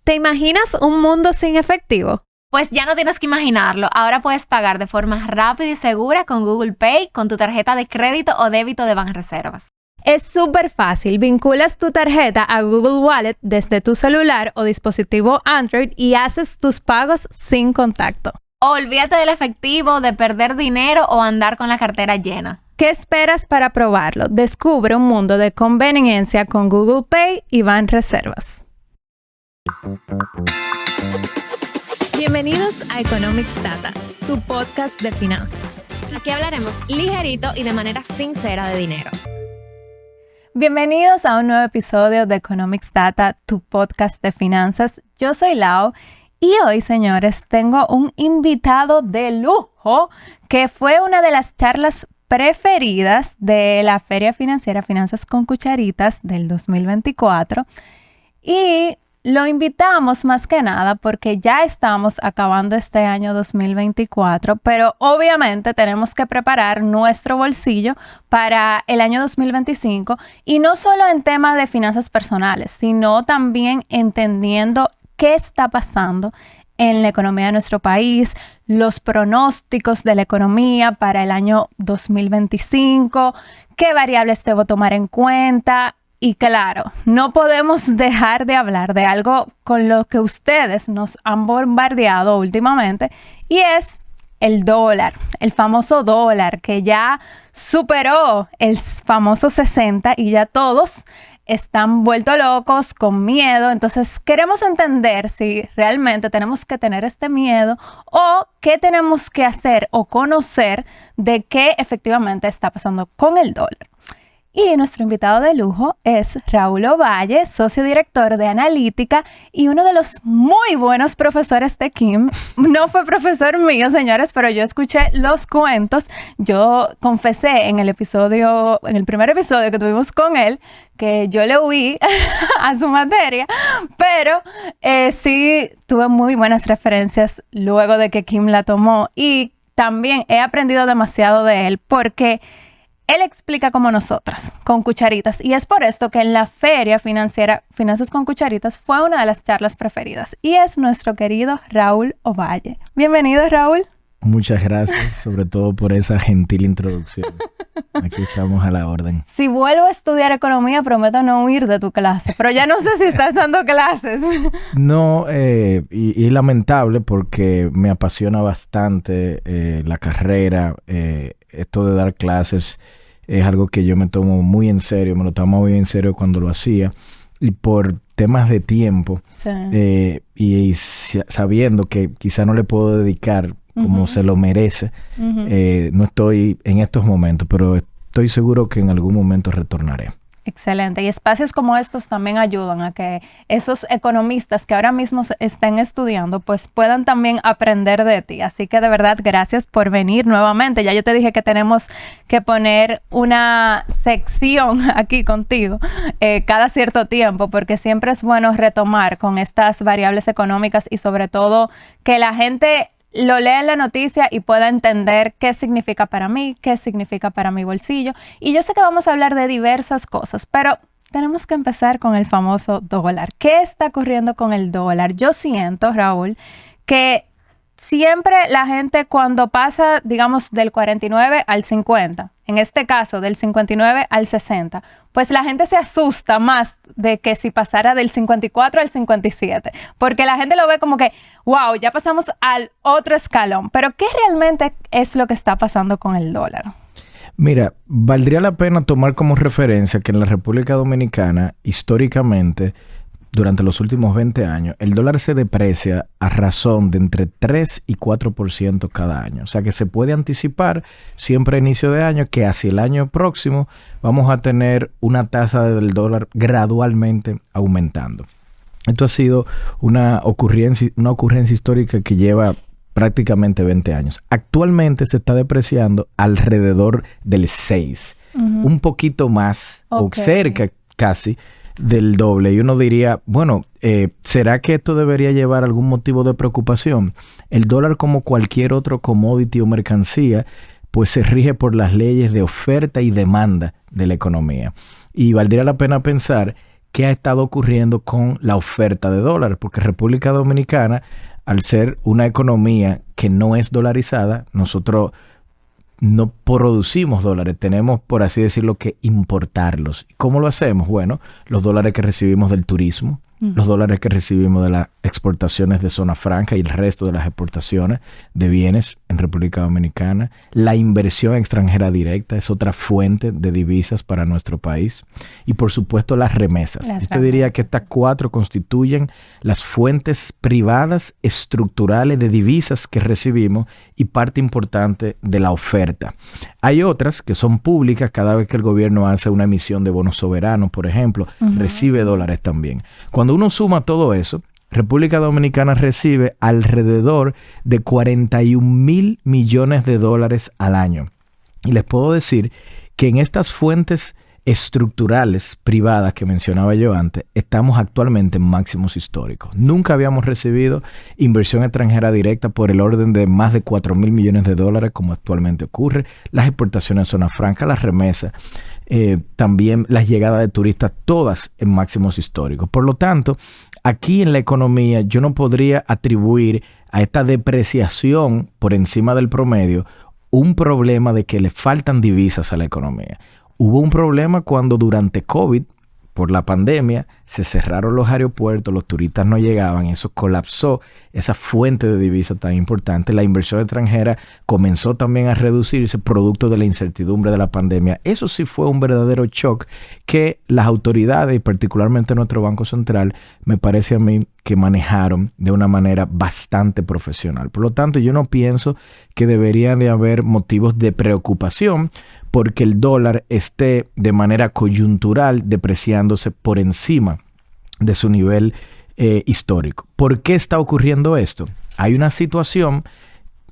¿Te imaginas un mundo sin efectivo? Pues ya no tienes que imaginarlo. Ahora puedes pagar de forma rápida y segura con Google Pay, con tu tarjeta de crédito o débito de Banreservas. Es súper fácil. Vinculas tu tarjeta a Google Wallet desde tu celular o dispositivo Android y haces tus pagos sin contacto. Olvídate del efectivo, de perder dinero o andar con la cartera llena. ¿Qué esperas para probarlo? Descubre un mundo de conveniencia con Google Pay y Banreservas. Bienvenidos a Economics Data, tu podcast de finanzas. Aquí hablaremos ligerito y de manera sincera de dinero. Bienvenidos a un nuevo episodio de Economics Data, tu podcast de finanzas. Yo soy Lau y hoy, señores, tengo un invitado de lujo que fue una de las charlas preferidas de la Feria Financiera Finanzas con Cucharitas del 2024 y lo invitamos más que nada porque ya estamos acabando este año 2024, pero obviamente tenemos que preparar nuestro bolsillo para el año 2025 y no solo en temas de finanzas personales, sino también entendiendo qué está pasando en la economía de nuestro país, los pronósticos de la economía para el año 2025, qué variables debo tomar en cuenta. Y claro, no podemos dejar de hablar de algo con lo que ustedes nos han bombardeado últimamente y es el dólar, el famoso dólar que ya superó el famoso 60 y ya todos están vueltos locos con miedo. Entonces queremos entender si realmente tenemos que tener este miedo o qué tenemos que hacer o conocer de qué efectivamente está pasando con el dólar. Y nuestro invitado de lujo es Raúl Ovalle, socio director de analítica y uno de los muy buenos profesores de Kim. No fue profesor mío, señores, pero yo escuché los cuentos. Yo confesé en el primer episodio que tuvimos con él, que yo le huí a su materia, pero sí tuve muy buenas referencias luego de que Kim la tomó y también he aprendido demasiado de él porque él explica como nosotras, con cucharitas. Y es por esto que en la Feria Financiera Finanzas con Cucharitas fue una de las charlas preferidas. Y es nuestro querido Raúl Ovalle. Bienvenido, Raúl. Muchas gracias, sobre todo por esa gentil introducción. Aquí estamos a la orden. Si vuelvo a estudiar economía, prometo no huir de tu clase. Pero ya no sé si estás dando clases. No, y lamentable porque me apasiona bastante la carrera. Esto de dar clases es algo que yo me tomo muy en serio. Me lo tomo muy en serio cuando lo hacía. Y por temas de tiempo, sí. Y sabiendo que quizá no le puedo dedicar como se lo merece, no estoy en estos momentos, pero estoy seguro que en algún momento retornaré. Excelente. Y espacios como estos también ayudan a que esos economistas que ahora mismo estén estudiando, pues puedan también aprender de ti. Así que de verdad, gracias por venir nuevamente. Ya yo te dije que tenemos que poner una sección aquí contigo cada cierto tiempo, porque siempre es bueno retomar con estas variables económicas y sobre todo que la gente lo lea en la noticia y pueda entender qué significa para mí, qué significa para mi bolsillo. Y yo sé que vamos a hablar de diversas cosas, pero tenemos que empezar con el famoso dólar. ¿Qué está ocurriendo con el dólar? Yo siento, Raúl, que siempre la gente cuando pasa, digamos, del 49 al 50, en este caso del 59 al 60, pues la gente se asusta más de que si pasara del 54 al 57, porque la gente lo ve como que, wow, ya pasamos al otro escalón. Pero ¿qué realmente es lo que está pasando con el dólar? Mira, valdría la pena tomar como referencia que en la República Dominicana, históricamente, durante los últimos 20 años, el dólar se deprecia a razón de entre 3 y 4% cada año. O sea que se puede anticipar siempre a inicio de año que hacia el año próximo vamos a tener una tasa del dólar gradualmente aumentando. Esto ha sido una ocurrencia histórica que lleva prácticamente 20 años. Actualmente se está depreciando alrededor del 6, un poquito más o cerca casi del doble. Y uno diría, bueno, ¿será que esto debería llevar algún motivo de preocupación? El dólar, como cualquier otro commodity o mercancía, pues se rige por las leyes de oferta y demanda de la economía. Y valdría la pena pensar qué ha estado ocurriendo con la oferta de dólares, porque República Dominicana, al ser una economía que no es dolarizada, nosotros no producimos dólares, tenemos, por así decirlo, que importarlos. ¿Cómo lo hacemos? Bueno, los dólares que recibimos del turismo, los dólares que recibimos de las exportaciones de zona franca y el resto de las exportaciones de bienes en República Dominicana. La inversión extranjera directa es otra fuente de divisas para nuestro país. Y por supuesto las remesas. Yo te diría que estas 4 constituyen las fuentes privadas estructurales de divisas que recibimos y parte importante de la oferta. Hay otras que son públicas. Cada vez que el gobierno hace una emisión de bonos soberanos, por ejemplo, recibe dólares también. Cuando uno suma todo eso, República Dominicana recibe alrededor de 41,000 millones de dólares al año. Y les puedo decir que en estas fuentes estructurales privadas que mencionaba yo antes, estamos actualmente en máximos históricos. Nunca habíamos recibido inversión extranjera directa por el orden de más de 4,000 millones de dólares como actualmente ocurre. Las exportaciones de zona franca, las remesas, también las llegadas de turistas, todas en máximos históricos. Por lo tanto, aquí en la economía yo no podría atribuir a esta depreciación por encima del promedio un problema de que le faltan divisas a la economía. Hubo un problema cuando durante COVID, por la pandemia, se cerraron los aeropuertos, los turistas no llegaban, eso colapsó esa fuente de divisas tan importante. La inversión extranjera comenzó también a reducirse producto de la incertidumbre de la pandemia. Eso sí fue un verdadero shock que las autoridades, y particularmente nuestro Banco Central, me parece a mí que manejaron de una manera bastante profesional. Por lo tanto, yo no pienso que debería de haber motivos de preocupación porque el dólar esté de manera coyuntural depreciándose por encima de su nivel histórico. ¿Por qué está ocurriendo esto? Hay una situación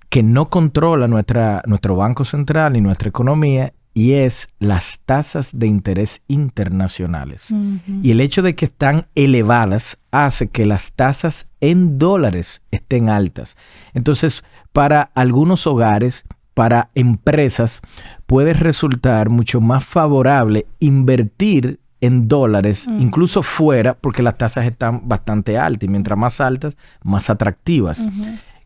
que no controla nuestro Banco Central ni nuestra economía, y es las tasas de interés internacionales. Y el hecho de que están elevadas hace que las tasas en dólares estén altas. Entonces, para algunos hogares, para empresas, puede resultar mucho más favorable invertir en dólares, incluso fuera, porque las tasas están bastante altas, y mientras más altas, más atractivas.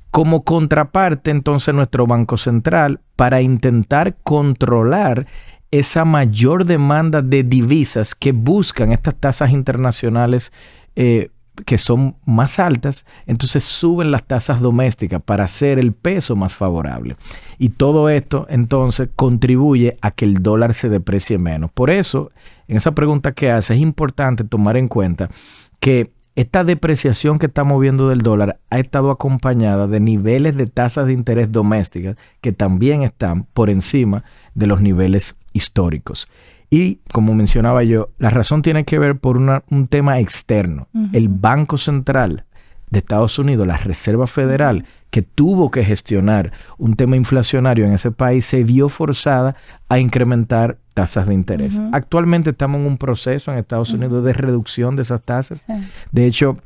Como contraparte, entonces, nuestro Banco Central, para intentar controlar esa mayor demanda de divisas que buscan estas tasas internacionales que son más altas, entonces suben las tasas domésticas para hacer el peso más favorable. Y todo esto, entonces, contribuye a que el dólar se deprecie menos. Por eso, en esa pregunta que hace, es importante tomar en cuenta que esta depreciación que estamos viendo del dólar ha estado acompañada de niveles de tasas de interés domésticas que también están por encima de los niveles históricos. Y como mencionaba yo, la razón tiene que ver por un tema externo. El Banco Central de Estados Unidos, la Reserva Federal, que tuvo que gestionar un tema inflacionario en ese país, se vio forzada a incrementar tasas de interés. Actualmente estamos en un proceso en Estados Unidos de reducción de esas tasas. Sí. De hecho,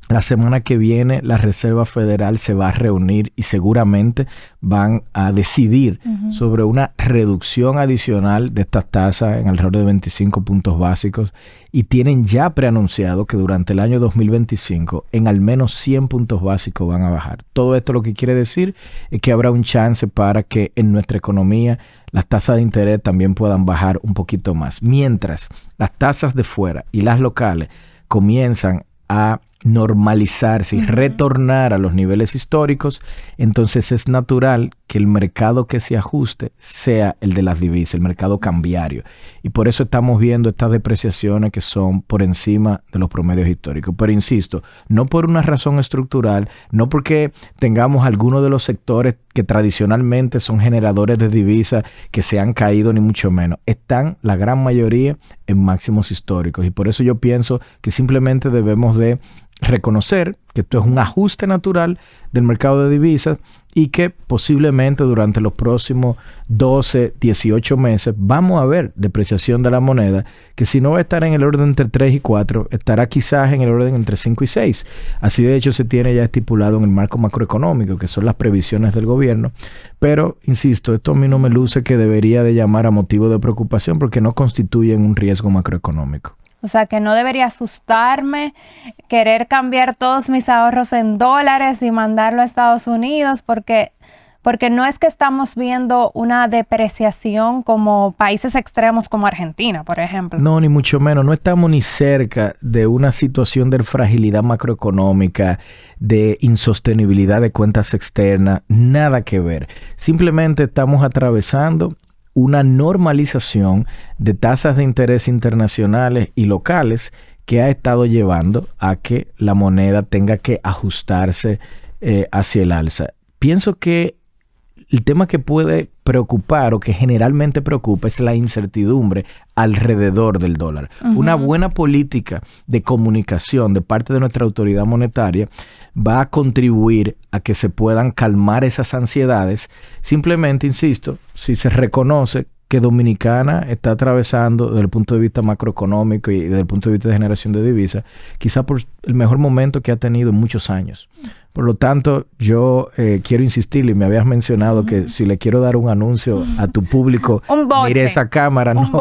la semana que viene la Reserva Federal se va a reunir y seguramente van a decidir sobre una reducción adicional de estas tasas en alrededor de 25 puntos básicos, y tienen ya preanunciado que durante el año 2025 en al menos 100 puntos básicos van a bajar. Todo esto lo que quiere decir es que habrá un chance para que en nuestra economía las tasas de interés también puedan bajar un poquito más. Mientras las tasas de fuera y las locales comienzan a normalizarse y retornar a los niveles históricos, entonces es natural que el mercado que se ajuste sea el de las divisas, el mercado cambiario. Y por eso estamos viendo estas depreciaciones que son por encima de los promedios históricos. Pero insisto, no por una razón estructural, no porque tengamos algunos de los sectores que tradicionalmente son generadores de divisas que se han caído, ni mucho menos. Están la gran mayoría en máximos históricos. Y por eso yo pienso que simplemente debemos de reconocer que esto es un ajuste natural del mercado de divisas y que posiblemente durante los próximos 12, 18 meses vamos a ver depreciación de la moneda, que si no va a estar en el orden entre 3 y 4, estará quizás en el orden entre 5 y 6. Así de hecho se tiene ya estipulado en el marco macroeconómico, que son las previsiones del gobierno. Pero, insisto, esto a mí no me luce que debería de llamar a motivo de preocupación porque no constituyen un riesgo macroeconómico. O sea, que no debería asustarme querer cambiar todos mis ahorros en dólares y mandarlo a Estados Unidos porque no es que estamos viendo una depreciación como países extremos como Argentina, por ejemplo. No, ni mucho menos. No estamos ni cerca de una situación de fragilidad macroeconómica, de insostenibilidad de cuentas externas. Nada que ver. Simplemente estamos atravesando una normalización de tasas de interés internacionales y locales que ha estado llevando a que la moneda tenga que ajustarse hacia el alza. Pienso que el tema que puede preocupar o que generalmente preocupa es la incertidumbre alrededor del dólar. Uh-huh. Una buena política de comunicación de parte de nuestra autoridad monetaria va a contribuir a que se puedan calmar esas ansiedades. Simplemente, insisto, si se reconoce que Dominicana está atravesando desde el punto de vista macroeconómico y desde el punto de vista de generación de divisas, quizá por el mejor momento que ha tenido en muchos años. Por lo tanto, yo quiero insistir, y me habías mencionado que si le quiero dar un anuncio a tu público, mire esa cámara. Un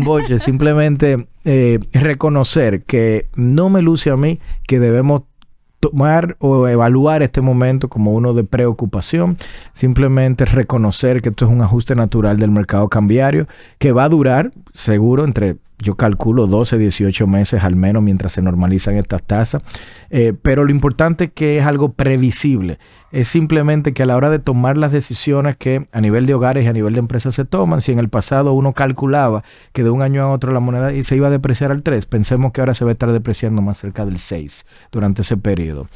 boche. Simplemente reconocer que no me luce a mí que debemos tomar o evaluar este momento como uno de preocupación, simplemente reconocer que esto es un ajuste natural del mercado cambiario que va a durar seguro entre, yo calculo, 12, 18 meses al menos mientras se normalizan estas tasas, pero lo importante es que es algo previsible. Es simplemente que a la hora de tomar las decisiones que a nivel de hogares y a nivel de empresas se toman, si en el pasado uno calculaba que de un año a otro la moneda se iba a depreciar al 3, pensemos que ahora se va a estar depreciando más cerca del 6 durante ese periodo,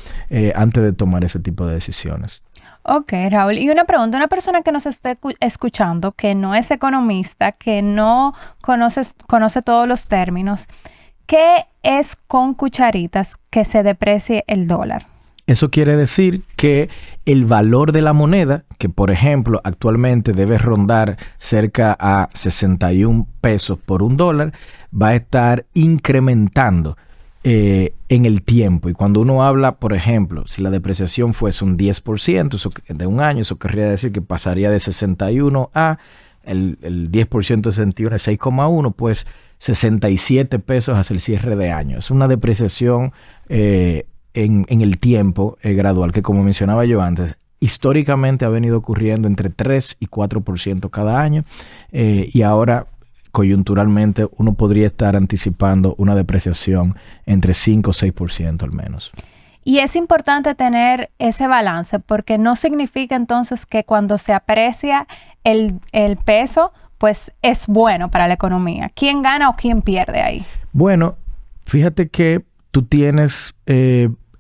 antes de tomar ese tipo de decisiones. Ok, Raúl. Y una pregunta, una persona que nos esté escuchando, que no es economista, que no conoce todos los términos, ¿qué es con cucharitas que se deprecie el dólar? Eso quiere decir que el valor de la moneda, que por ejemplo actualmente debe rondar cerca a 61 pesos por un dólar, va a estar incrementando en el tiempo. Y cuando uno habla, por ejemplo, si la depreciación fuese un 10% eso, de un año, eso querría decir que pasaría de 61 a el 10% de 61 es 6,1, pues 67 pesos hacia el cierre de año. Es una depreciación en el tiempo gradual, que como mencionaba yo antes, históricamente ha venido ocurriendo entre 3 y 4% cada año, y ahora coyunturalmente uno podría estar anticipando una depreciación entre 5 o 6% al menos. Y es importante tener ese balance porque no significa entonces que cuando se aprecia el peso, pues es bueno para la economía. ¿Quién gana o quién pierde ahí? Bueno, fíjate que tú tienes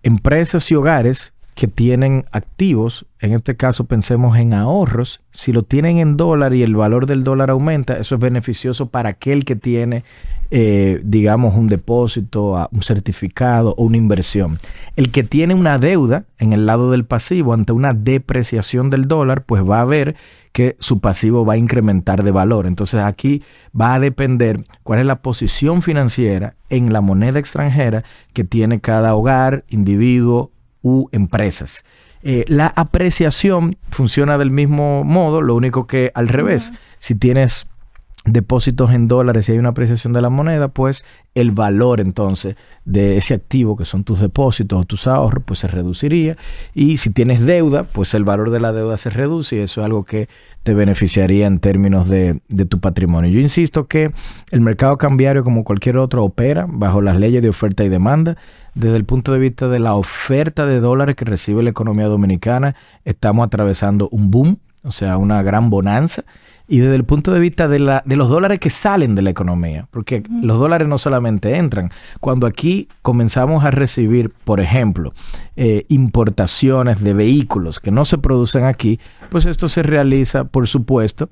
empresas y hogares que tienen activos, en este caso pensemos en ahorros, si lo tienen en dólar y el valor del dólar aumenta, eso es beneficioso para aquel que tiene, digamos, un depósito, un certificado o una inversión. El que tiene una deuda en el lado del pasivo ante una depreciación del dólar, pues va a ver que su pasivo va a incrementar de valor. Entonces aquí va a depender cuál es la posición financiera en la moneda extranjera que tiene cada hogar, individuo u empresas. La apreciación funciona del mismo modo, lo único que al revés. Si tienes depósitos en dólares y hay una apreciación de la moneda, pues el valor entonces de ese activo que son tus depósitos o tus ahorros, pues se reduciría. Y si tienes deuda, pues el valor de la deuda se reduce y eso es algo que te beneficiaría en términos de tu patrimonio. Yo insisto que el mercado cambiario, como cualquier otro, opera bajo las leyes de oferta y demanda. Desde el punto de vista de la oferta de dólares que recibe la economía dominicana, estamos atravesando un boom, o sea, una gran bonanza. Y desde el punto de vista de los dólares que salen de la economía, porque los dólares no solamente entran. Cuando aquí comenzamos a recibir, por ejemplo, importaciones de vehículos que no se producen aquí, pues esto se realiza, por supuesto,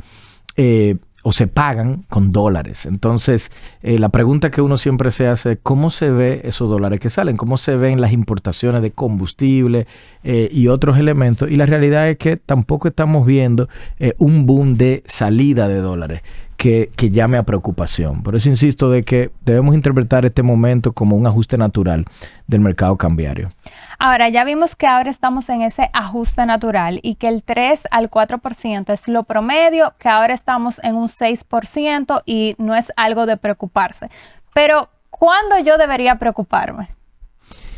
o se pagan con dólares. Entonces, la pregunta que uno siempre se hace es ¿cómo se ve esos dólares que salen? ¿Cómo se ven las importaciones de combustible y otros elementos? Y la realidad es que tampoco estamos viendo un boom de salida de dólares que llame a preocupación. Por eso insisto de que debemos interpretar este momento como un ajuste natural del mercado cambiario. Ahora, ya vimos que ahora estamos en ese ajuste natural y que el 3 al 4% es lo promedio, que ahora estamos en un 6% y no es algo de preocuparse. Pero, ¿cuándo yo debería preocuparme?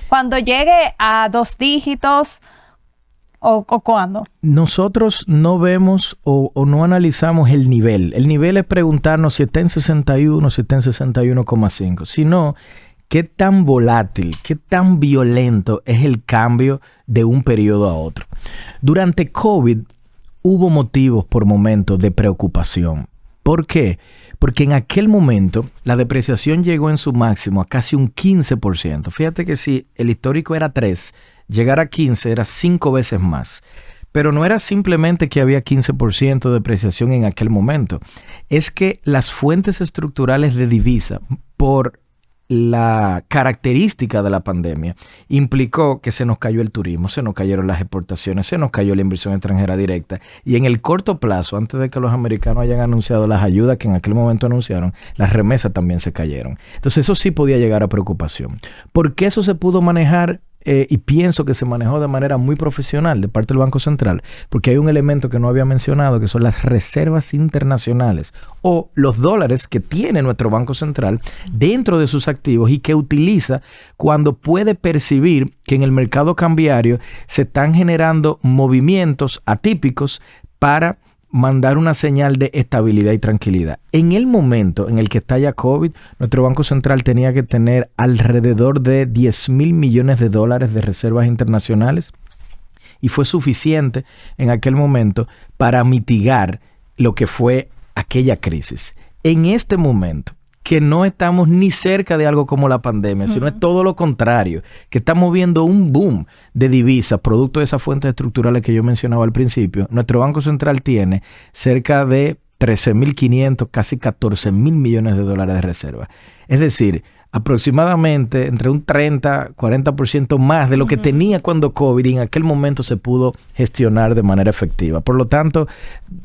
¿Cuando llegue a 2 dígitos o cuándo? Nosotros no vemos o no analizamos el nivel. El nivel es preguntarnos si está en 61, si está en 61,5, sino qué tan volátil, qué tan violento es el cambio de un periodo a otro. Durante COVID hubo motivos por momentos de preocupación. ¿Por qué? Porque en aquel momento la depreciación llegó en su máximo a casi un 15%. Fíjate que si el histórico era 3, llegar a 15 era 5 veces más. Pero no era simplemente que había 15% de depreciación en aquel momento. Es que las fuentes estructurales de divisa, por la característica de la pandemia, implicó que se nos cayó el turismo, se nos cayeron las exportaciones, se nos cayó la inversión extranjera directa, y en el corto plazo, antes de que los americanos hayan anunciado las ayudas que en aquel momento anunciaron, las remesas también se cayeron. Entonces eso sí podía llegar a preocupación. ¿Por qué eso se pudo manejar? Y pienso que se manejó de manera muy profesional de parte del Banco Central, porque hay un elemento que no había mencionado, que son las reservas internacionales o los dólares que tiene nuestro Banco Central dentro de sus activos y que utiliza cuando puede percibir que en el mercado cambiario se están generando movimientos atípicos para mandar una señal de estabilidad y tranquilidad. En el momento en el que estalla COVID, nuestro Banco Central tenía que tener alrededor de $10,000 millones de reservas internacionales y fue suficiente en aquel momento para mitigar lo que fue aquella crisis. En este momento, que no estamos ni cerca de algo como la pandemia, sino es todo lo contrario, que estamos viendo un boom de divisas, producto de esas fuentes estructurales que yo mencionaba al principio. Nuestro Banco Central tiene cerca de 13.500, casi 14,000 millones de dólares de reservas. Es decir, aproximadamente entre un 30-40% más de lo que tenía cuando COVID, y en aquel momento se pudo gestionar de manera efectiva. Por lo tanto,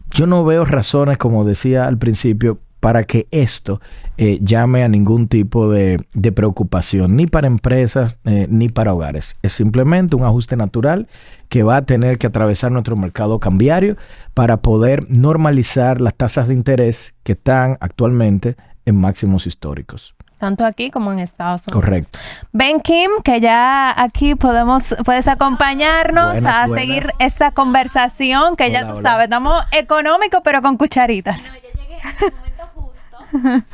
yo no veo razones, como decía al principio, para que esto llame a ningún tipo de preocupación, ni para empresas ni para hogares. Es simplemente un ajuste natural que va a tener que atravesar nuestro mercado cambiario para poder normalizar las tasas de interés que están actualmente en máximos históricos. Tanto aquí como en Estados Unidos. Correcto. Ven, Kim, que ya aquí puedes acompañarnos Buenas. seguir esta conversación que ya tú sabes, estamos económicos pero con cucharitas. No, yo llegué a un momento justo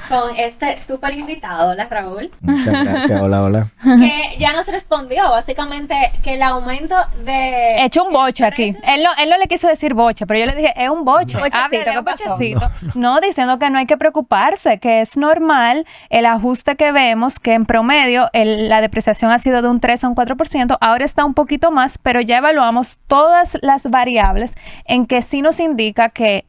con este súper invitado, hola Raúl. Muchas gracias, hola. Que ya nos respondió básicamente que el aumento de... He hecho un boche aquí. Él no le quiso decir boche, pero yo le dije, es un boche. Háblale, un bochecito. No, diciendo que no hay que preocuparse, que es normal el ajuste que vemos, que en promedio la depreciación ha sido de un 3 a un 4%, ahora está un poquito más, pero ya evaluamos todas las variables en que sí nos indica que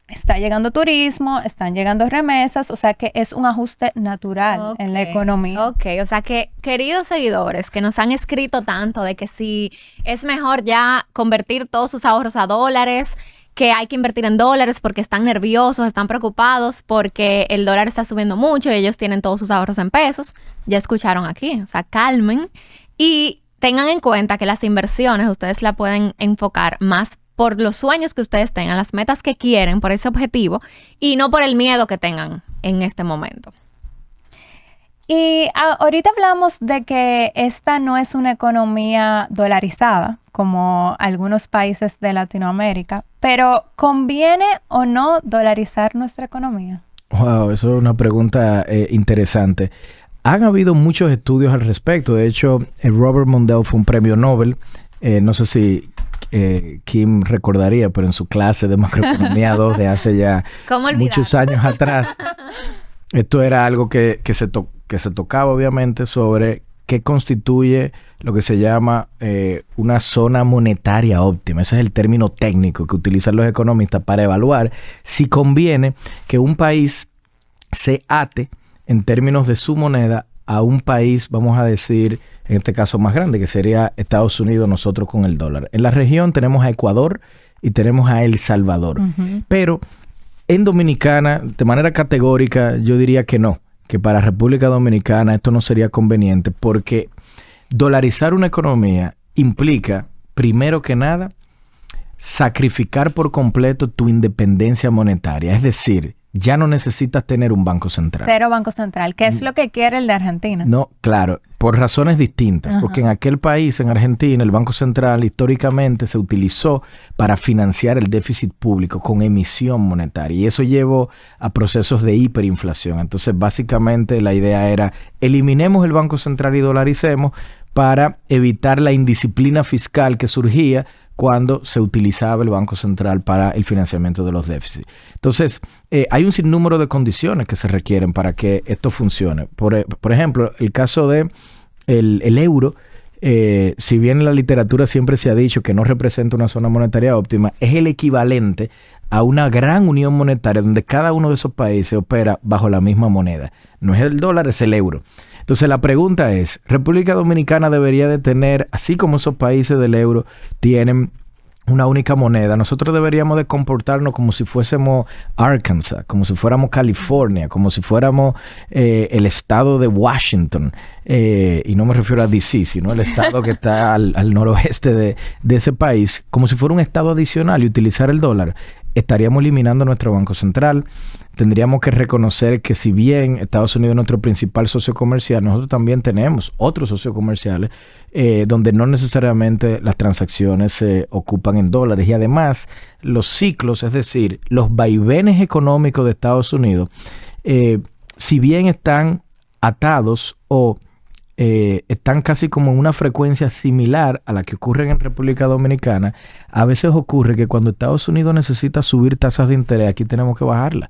está llegando turismo, están llegando remesas, o sea que es un ajuste natural en la economía. Ok, o sea que, queridos seguidores que nos han escrito tanto de que si es mejor ya convertir todos sus ahorros a dólares, que hay que invertir en dólares porque están nerviosos, están preocupados porque el dólar está subiendo mucho y ellos tienen todos sus ahorros en pesos, ya escucharon aquí, o sea, calmen y tengan en cuenta que las inversiones ustedes la pueden enfocar más por los sueños que ustedes tengan, las metas que quieren, por ese objetivo, y no por el miedo que tengan en este momento. Y ahorita hablamos de que esta no es una economía dolarizada, como algunos países de Latinoamérica, pero ¿conviene o no dolarizar nuestra economía? Wow, eso es una pregunta interesante. Han habido muchos estudios al respecto. De hecho, Robert Mundell fue un premio Nobel. No sé si Kim recordaría, pero en su clase de macroeconomía 2 de hace ya muchos años atrás, esto era algo que se tocaba obviamente sobre qué constituye lo que se llama una zona monetaria óptima. Ese es el término técnico que utilizan los economistas para evaluar si conviene que un país se ate en términos de su moneda a un país, vamos a decir, en este caso más grande, que sería Estados Unidos, nosotros con el dólar. En la región tenemos a Ecuador y tenemos a El Salvador. Pero en Dominicana, de manera categórica, yo diría que no, que para República Dominicana esto no sería conveniente, porque dolarizar una economía implica, primero que nada, sacrificar por completo tu independencia monetaria. Es decir, ya no necesitas tener un banco central. Cero banco central, que es lo que quiere el de Argentina. No, claro, por razones distintas. Porque en aquel país, en Argentina, el Banco Central históricamente se utilizó para financiar el déficit público con emisión monetaria. Y eso llevó a procesos de hiperinflación. Entonces, básicamente, la idea era eliminemos el Banco Central y dolaricemos para evitar la indisciplina fiscal que surgía cuando se utilizaba el Banco Central para el financiamiento de los déficits. Entonces, hay un sinnúmero de condiciones que se requieren para que esto funcione. Por ejemplo, el caso de el euro, si bien en la literatura siempre se ha dicho que no representa una zona monetaria óptima, es el equivalente a una gran unión monetaria donde cada uno de esos países opera bajo la misma moneda. No es el dólar, es el euro. Entonces la pregunta es, ¿República Dominicana debería de tener, así como esos países del euro tienen una única moneda, nosotros deberíamos de comportarnos como si fuésemos Arkansas, como si fuéramos California, como si fuéramos el estado de Washington, y no me refiero a DC, sino el estado que está al noroeste de ese país, como si fuera un estado adicional y utilizar el dólar? Estaríamos eliminando nuestro Banco Central. Tendríamos que reconocer que si bien Estados Unidos es nuestro principal socio comercial, nosotros también tenemos otros socios comerciales donde no necesariamente las transacciones se ocupan en dólares. Y además, los ciclos, es decir, los vaivenes económicos de Estados Unidos, si bien están atados o están casi como en una frecuencia similar a la que ocurre en República Dominicana, a veces ocurre que cuando Estados Unidos necesita subir tasas de interés, aquí tenemos que bajarlas.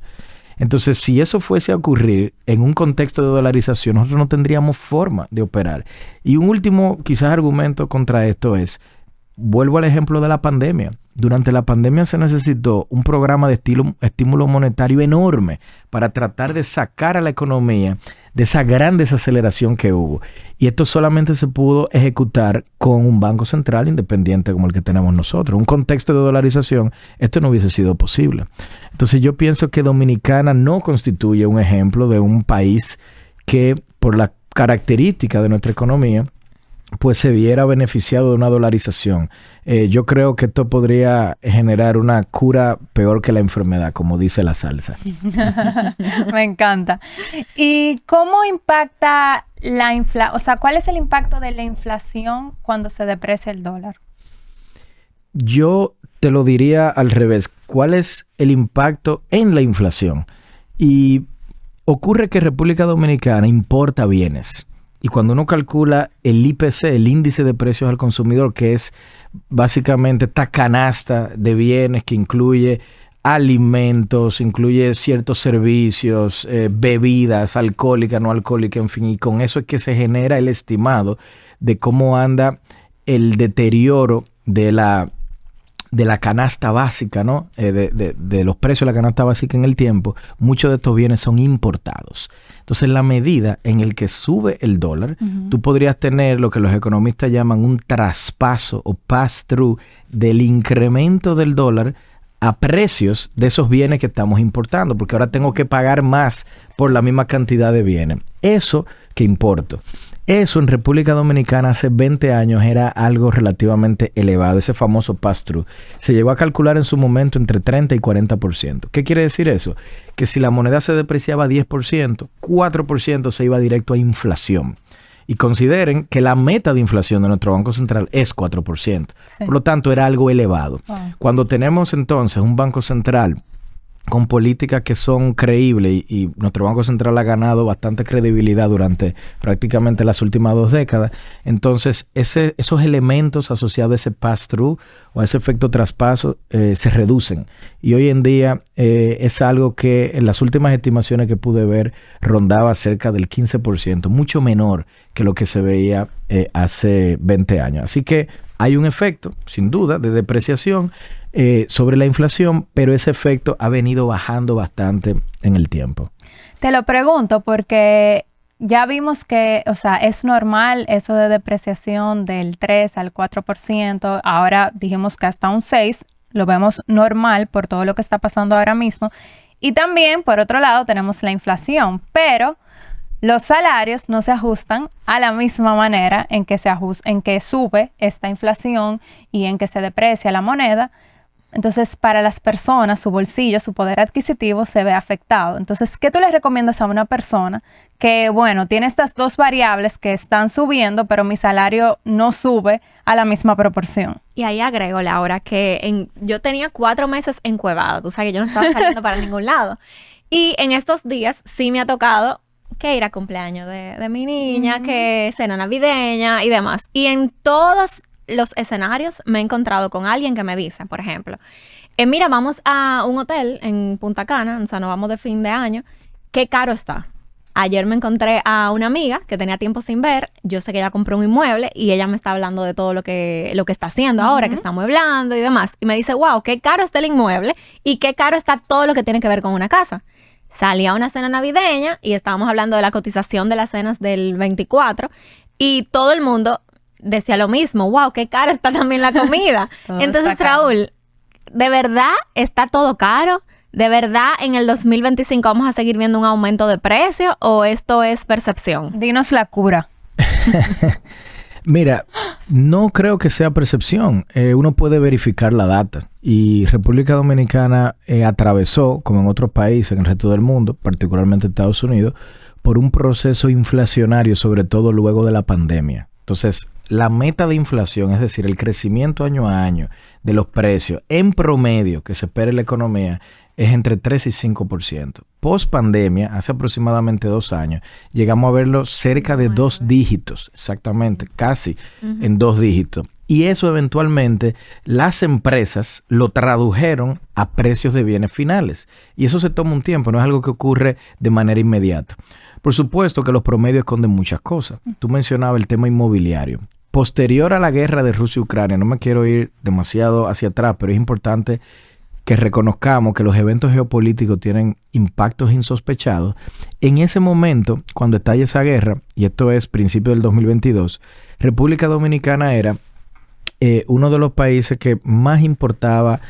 Entonces, si eso fuese a ocurrir en un contexto de dolarización, nosotros no tendríamos forma de operar. Y un último, quizás, argumento contra esto es, vuelvo al ejemplo de la pandemia. Durante la pandemia se necesitó un programa de estímulo monetario enorme para tratar de sacar a la economía de esa gran desaceleración que hubo. Y esto solamente se pudo ejecutar con un banco central independiente como el que tenemos nosotros. En un contexto de dolarización, esto no hubiese sido posible. Entonces yo pienso que Dominicana no constituye un ejemplo de un país que, por la característica de nuestra economía, pues se viera beneficiado de una dolarización. Yo creo que esto podría generar una cura peor que la enfermedad, como dice la salsa. Me encanta. ¿Y cómo impacta la inflación? O sea, ¿cuál es el impacto de la inflación cuando se deprecia el dólar? Yo te lo diría al revés. ¿Cuál es el impacto en la inflación? Y ocurre que República Dominicana importa bienes. Y cuando uno calcula el IPC, el índice de precios al consumidor, que es básicamente esta canasta de bienes que incluye alimentos, incluye ciertos servicios, bebidas alcohólicas, no alcohólicas, en fin, y con eso es que se genera el estimado de cómo anda el deterioro de la canasta básica, ¿no? De los precios de la canasta básica en el tiempo. Muchos de estos bienes son importados. Entonces, en la medida en el que sube el dólar, tú podrías tener lo que los economistas llaman un traspaso o pass-through del incremento del dólar a precios de esos bienes que estamos importando, porque ahora tengo que pagar más por la misma cantidad de bienes. Eso que importo. Eso en República Dominicana hace 20 años era algo relativamente elevado, ese famoso pass-through. Se llegó a calcular en su momento entre 30 y 40%. ¿Qué quiere decir eso? Que si la moneda se depreciaba 10%, 4% se iba directo a inflación. Y consideren que la meta de inflación de nuestro Banco Central es 4%. Sí. Por lo tanto, era algo elevado. Wow. Cuando tenemos entonces un Banco Central con políticas que son creíbles y nuestro Banco Central ha ganado bastante credibilidad durante prácticamente las últimas 2 décadas, entonces esos elementos asociados a ese pass-through o a ese efecto traspaso se reducen. Y hoy en día es algo que en las últimas estimaciones que pude ver rondaba cerca del 15%, mucho menor que lo que se veía hace 20 años. Así que hay un efecto, sin duda, de depreciación sobre la inflación, pero ese efecto ha venido bajando bastante en el tiempo. Te lo pregunto porque ya vimos que, o sea, es normal eso de depreciación del 3 al 4%. Ahora dijimos que hasta un 6%, lo vemos normal por todo lo que está pasando ahora mismo. Y también, por otro lado, tenemos la inflación, pero los salarios no se ajustan a la misma manera en que sube esta inflación y en que se deprecia la moneda. Entonces, para las personas, su bolsillo, su poder adquisitivo se ve afectado. Entonces, ¿qué tú le recomiendas a una persona que, bueno, tiene estas dos variables que están subiendo, pero mi salario no sube a la misma proporción? Y ahí agrego, Laura, que yo tenía 4 meses encuevada. Tú sabes que yo no estaba saliendo para ningún lado. Y en estos días sí me ha tocado que ir a cumpleaños de mi niña, que cena navideña y demás. Y en todos los escenarios me he encontrado con alguien que me dice, por ejemplo, mira, vamos a un hotel en Punta Cana, o sea, nos vamos de fin de año, qué caro está. Ayer me encontré a una amiga que tenía tiempo sin ver, yo sé que ella compró un inmueble y ella me está hablando de todo lo que está haciendo ahora, que está mueblando y demás. Y me dice, wow, qué caro está el inmueble y qué caro está todo lo que tiene que ver con una casa. Salí a una cena navideña y estábamos hablando de la cotización de las cenas del 24 y todo el mundo decía lo mismo, wow, qué cara está también la comida. Entonces, Raúl, ¿de verdad está todo caro? ¿De verdad en el 2025 vamos a seguir viendo un aumento de precio o esto es percepción? Dinos la cura. Mira, no creo que sea percepción. Uno puede verificar la data. Y República Dominicana atravesó, como en otros países, en el resto del mundo, particularmente Estados Unidos, por un proceso inflacionario, sobre todo luego de la pandemia. Entonces, la meta de inflación, es decir, el crecimiento año a año de los precios en promedio que se espera en la economía, es entre 3 y 5%. Post pandemia, hace aproximadamente 2 años, llegamos a verlo cerca de 2 dígitos, exactamente, casi en 2 dígitos. Y eso eventualmente las empresas lo tradujeron a precios de bienes finales. Y eso se toma un tiempo, no es algo que ocurre de manera inmediata. Por supuesto que los promedios esconden muchas cosas. Tú mencionabas el tema inmobiliario. Posterior a la guerra de Rusia y Ucrania, no me quiero ir demasiado hacia atrás, pero es importante que reconozcamos que los eventos geopolíticos tienen impactos insospechados. En ese momento, cuando estalla esa guerra, y esto es principio del 2022, República Dominicana era uno de los países que más importaba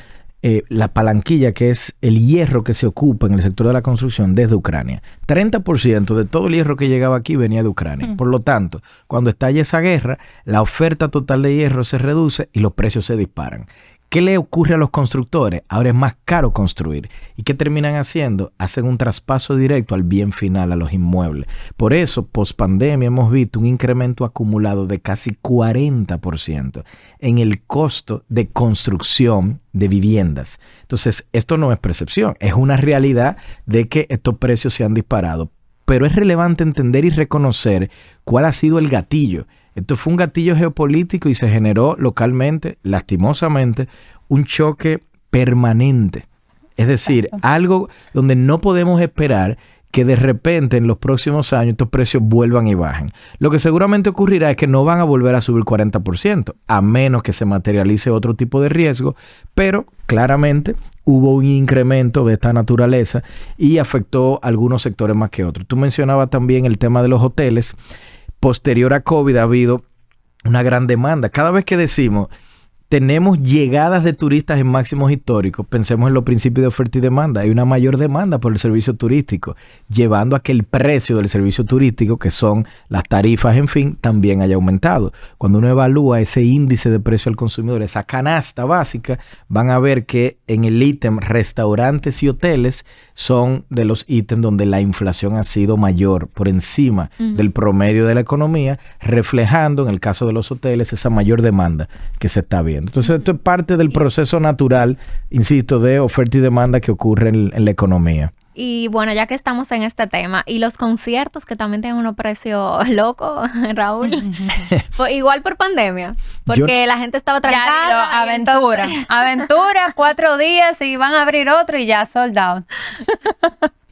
la palanquilla, que es el hierro que se ocupa en el sector de la construcción desde Ucrania. 30% de todo el hierro que llegaba aquí venía de Ucrania. Por lo tanto, cuando estalla esa guerra, la oferta total de hierro se reduce y los precios se disparan. ¿Qué le ocurre a los constructores? Ahora es más caro construir. ¿Y qué terminan haciendo? Hacen un traspaso directo al bien final, a los inmuebles. Por eso, post pandemia, hemos visto un incremento acumulado de casi 40% en el costo de construcción de viviendas. Entonces, esto no es percepción, es una realidad de que estos precios se han disparado. Pero es relevante entender y reconocer cuál ha sido el gatillo. Esto fue un gatillo geopolítico y se generó localmente, lastimosamente, un choque permanente. Es decir, algo donde no podemos esperar que de repente en los próximos años estos precios vuelvan y bajen. Lo que seguramente ocurrirá es que no van a volver a subir 40%, a menos que se materialice otro tipo de riesgo, pero claramente hubo un incremento de esta naturaleza y afectó a algunos sectores más que otros. Tú mencionabas también el tema de los hoteles. Posterior a COVID ha habido una gran demanda. Cada vez que decimos tenemos llegadas de turistas en máximos históricos, pensemos en los principios de oferta y demanda. Hay una mayor demanda por el servicio turístico, llevando a que el precio del servicio turístico, que son las tarifas, en fin, también haya aumentado. Cuando uno evalúa ese índice de precio al consumidor, esa canasta básica, van a ver que en el ítem restaurantes y hoteles son de los ítems donde la inflación ha sido mayor, por encima del promedio de la economía, reflejando en el caso de los hoteles esa mayor demanda que se está viendo. Entonces, esto es parte del proceso natural, insisto, de oferta y demanda que ocurre en la economía. Y bueno, ya que estamos en este tema, y los conciertos que también tienen unos precios locos, Raúl, igual por pandemia, porque la gente estaba trancada. Aventura, aventura, 4 días y van a abrir otro y ya sold out.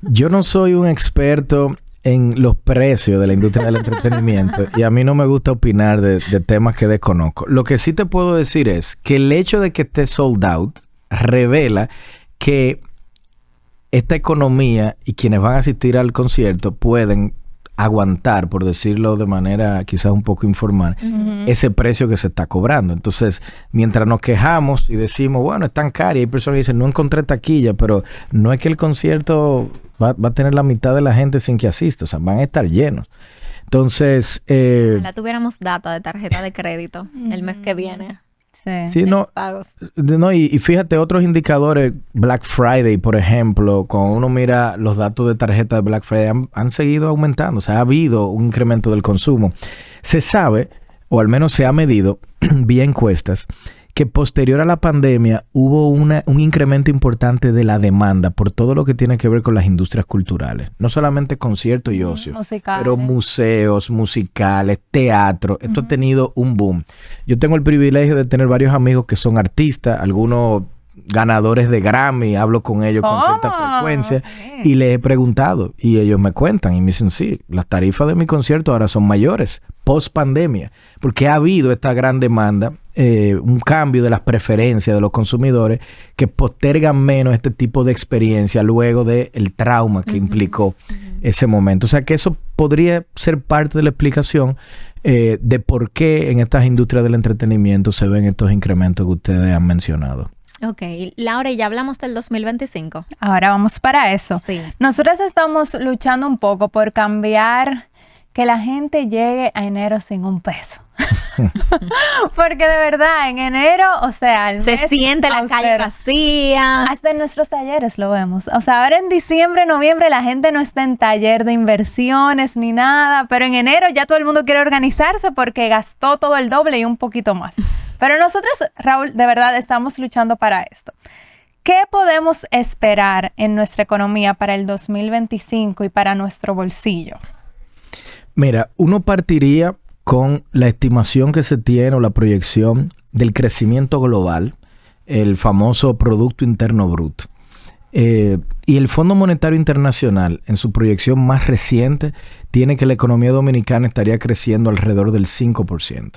Yo no soy un experto en los precios de la industria del entretenimiento y a mí no me gusta opinar de temas que desconozco. Lo que sí te puedo decir es que el hecho de que esté sold out revela que esta economía y quienes van a asistir al concierto pueden aguantar, por decirlo de manera quizás un poco informal, ese precio que se está cobrando. Entonces, mientras nos quejamos y decimos, bueno, es tan caro, y hay personas que dicen, no encontré taquilla, pero no es que el concierto va a tener la mitad de la gente sin que asista, o sea, van a estar llenos. Entonces, ojalá tuviéramos data de tarjeta de crédito el mes que viene. Sí, no, pagos. y fíjate, otros indicadores, Black Friday, por ejemplo, cuando uno mira los datos de tarjeta de Black Friday, han seguido aumentando, o sea, ha habido un incremento del consumo. Se sabe, o al menos se ha medido vía encuestas, que posterior a la pandemia hubo un incremento importante de la demanda por todo lo que tiene que ver con las industrias culturales. No solamente conciertos y ocio, pero museos, musicales, teatro. Esto ha tenido un boom. Yo tengo el privilegio de tener varios amigos que son artistas, algunos ganadores de Grammy, hablo con ellos con cierta frecuencia y les he preguntado y ellos me cuentan y me dicen, sí, las tarifas de mi concierto ahora son mayores, post pandemia, porque ha habido esta gran demanda, un cambio de las preferencias de los consumidores que postergan menos este tipo de experiencia luego del trauma que implicó ese momento. O sea que eso podría ser parte de la explicación de por qué en estas industrias del entretenimiento se ven estos incrementos que ustedes han mencionado. Ok, Laura, ¿ya hablamos del 2025? Ahora vamos para eso. Sí. Nosotros estamos luchando un poco por cambiar que la gente llegue a enero sin un peso. Porque de verdad, en enero, o sea, el se mes siente la calle vacía. Hasta en nuestros talleres lo vemos. O sea, ahora en diciembre, noviembre, la gente no está en taller de inversiones ni nada. Pero en enero ya todo el mundo quiere organizarse porque gastó todo el doble y un poquito más. Pero nosotros, Raúl, de verdad estamos luchando para esto. ¿Qué podemos esperar en nuestra economía para el 2025 y para nuestro bolsillo? Mira, uno partiría con la estimación que se tiene o la proyección del crecimiento global, el famoso Producto Interno Bruto. Y el Fondo Monetario Internacional, en su proyección más reciente, tiene que la economía dominicana estaría creciendo alrededor del 5%.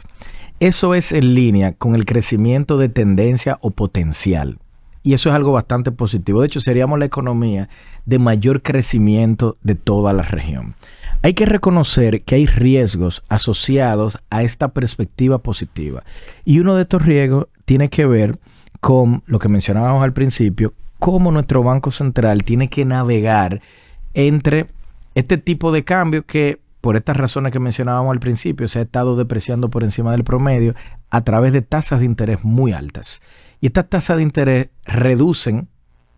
Eso es en línea con el crecimiento de tendencia o potencial. Y eso es algo bastante positivo. De hecho, seríamos la economía de mayor crecimiento de toda la región. Hay que reconocer que hay riesgos asociados a esta perspectiva positiva. Y uno de estos riesgos tiene que ver con lo que mencionábamos al principio, cómo nuestro Banco Central tiene que navegar entre este tipo de cambios que, por estas razones que mencionábamos al principio, se ha estado depreciando por encima del promedio a través de tasas de interés muy altas. Y estas tasas de interés reducen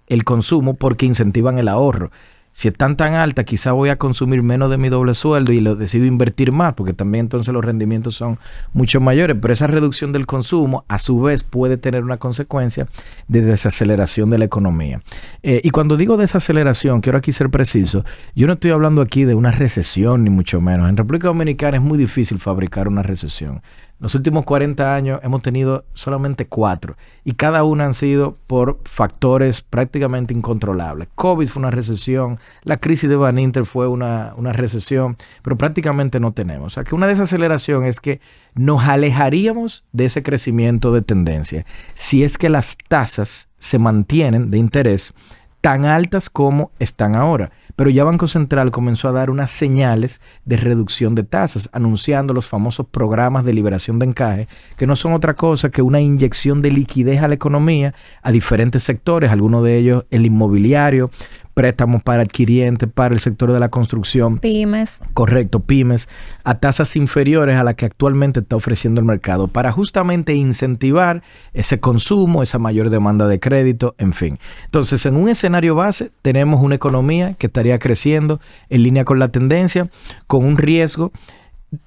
el consumo porque incentivan el ahorro. Si están tan altas, quizá voy a consumir menos de mi doble sueldo y lo decido invertir más, porque también entonces los rendimientos son mucho mayores. Pero esa reducción del consumo, a su vez, puede tener una consecuencia de desaceleración de la economía. Y cuando digo desaceleración, quiero aquí ser preciso, yo no estoy hablando aquí de una recesión, ni mucho menos. En República Dominicana es muy difícil fabricar una recesión. Los últimos 40 años hemos tenido solamente 4 y cada una han sido por factores prácticamente incontrolables. COVID fue una recesión, la crisis de Van Inter fue una recesión, pero prácticamente no tenemos. O sea que una desaceleración es que nos alejaríamos de ese crecimiento de tendencia si es que las tasas se mantienen de interés tan altas como están ahora. Pero ya Banco Central comenzó a dar unas señales de reducción de tasas, anunciando los famosos programas de liberación de encaje, que no son otra cosa que una inyección de liquidez a la economía, a diferentes sectores, algunos de ellos el inmobiliario, préstamos para adquirientes, para el sector de la construcción. Pymes. Correcto, pymes, a tasas inferiores a las que actualmente está ofreciendo el mercado, para justamente incentivar ese consumo, esa mayor demanda de crédito, en fin. Entonces, en un escenario base, tenemos una economía que estaría creciendo en línea con la tendencia, con un riesgo